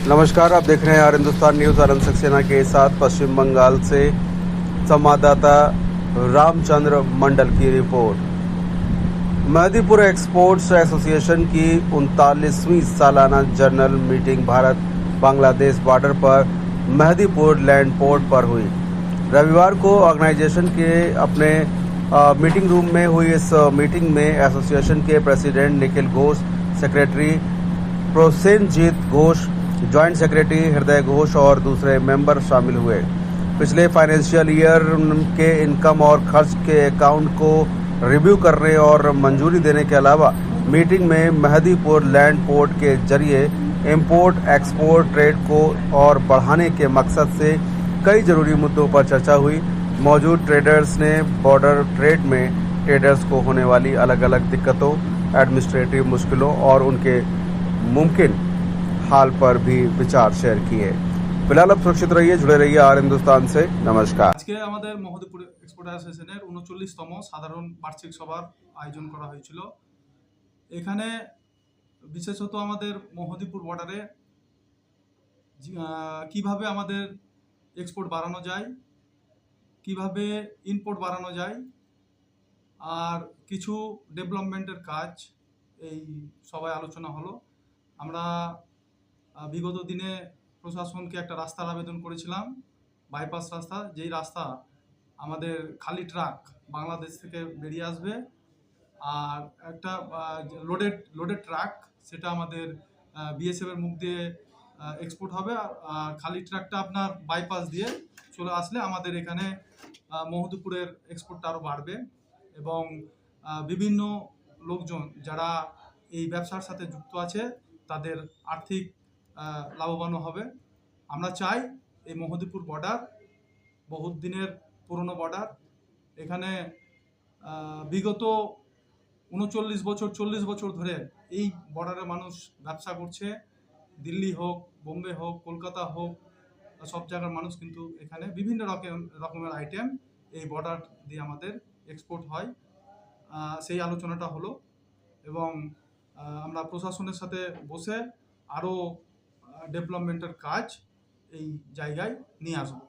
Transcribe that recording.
नमस्कार, आप देख रहे हैं आर हिंदुस्तान न्यूज। आनंद सक्सेना के साथ पश्चिम बंगाल से संवाददाता रामचंद्र मंडल की रिपोर्ट। मेहदीपुर एक्सपोर्ट्स एसोसिएशन की 39वीं सालाना general meeting Bharat Bangladesh border पर मेहदीपुर लैंड पोर्ट पर हुई। रविवार को ऑर्गेनाइजेशन के अपने मीटिंग रूम में हुई इस मीटिंग में एसोसिएशन के president Nikhil Ghosh, secretary Prosenjit Ghosh, joint secretary हृदय घोष और दूसरे मेंबर शामिल हुए। पिछले फाइनेंशियल ईयर के इनकम और खर्च के अकाउंट को रिव्यू करने और मंजूरी देने के अलावा मीटिंग में मेहदीपुर लैंड पोर्ट के जरिए इंपोर्ट एक्सपोर्ट ट्रेड को और बढ़ाने के मकसद से कई जरूरी मुद्दों पर चर्चा हुई। मौजूद ट्रेडर्स ने बॉर्डर ट्रेड में ट्रेडर्स को होने वाली अलग अलग दिक्कतों, एडमिनिस्ट्रेटिव मुश्किलों और उनके मुमकिन हाल पर भी विचार शेयर किए। फिलहाल अब सुरक्षित रहिए, जुड़े रहिए आर हिंदुस्तान से। नमस्कार। আজকে আমাদের মেহেদীপুর এক্সপোর্ট অ্যাসোসিয়েশনের 39তম সাধারণ বার্ষিক সভার আয়োজন করা হয়েছিল। এখানে বিশেষত আমাদের মেহেদীপুর বর্ডারে কিভাবে আমাদের এক্সপোর্ট বাড়ানো যায়, কিভাবে ইম্পোর্ট বাড়ানো যায়, আর কিছু ডেভেলপমেন্টের কাজ এই সভায় আলোচনা হলো। আমরা বিগত দিনে প্রশাসনকে একটা রাস্তার আবেদন করেছিলাম, বাইপাস রাস্তা, যেই রাস্তা আমাদের খালি ট্রাক বাংলাদেশ থেকে বেরিয়ে আসবে, আর একটা লোডেড ট্রাক সেটা আমাদের বিএসএফের মুখ দিয়ে এক্সপোর্ট হবে, আর খালি ট্রাকটা আপনার বাইপাস দিয়ে চলে আসলে আমাদের এখানে মেহেদীপুরের এক্সপোর্টটা আরও বাড়বে এবং বিভিন্ন লোকজন যারা এই ব্যবসার সাথে যুক্ত আছে তাদের আর্থিক লাভবানও হবে। আমরা চাই এই মেহেদীপুর বর্ডার বহুত দিনের পুরনো বর্ডার, এখানে বিগত 40 বছর ধরে এই বর্ডারে মানুষ ব্যবসা করছে। দিল্লি হোক, বোম্বে হোক, কলকাতা হোক, সব জায়গার মানুষ কিন্তু এখানে বিভিন্ন রকমের আইটেম এই বর্ডার দিয়ে আমাদের এক্সপোর্ট হয়। সেই আলোচনাটা হলো এবং আমরা প্রশাসনের সাথে বসে আরও ডেভেলপমেন্টের কাজ এই জায়গায় নিয়ে আসবো।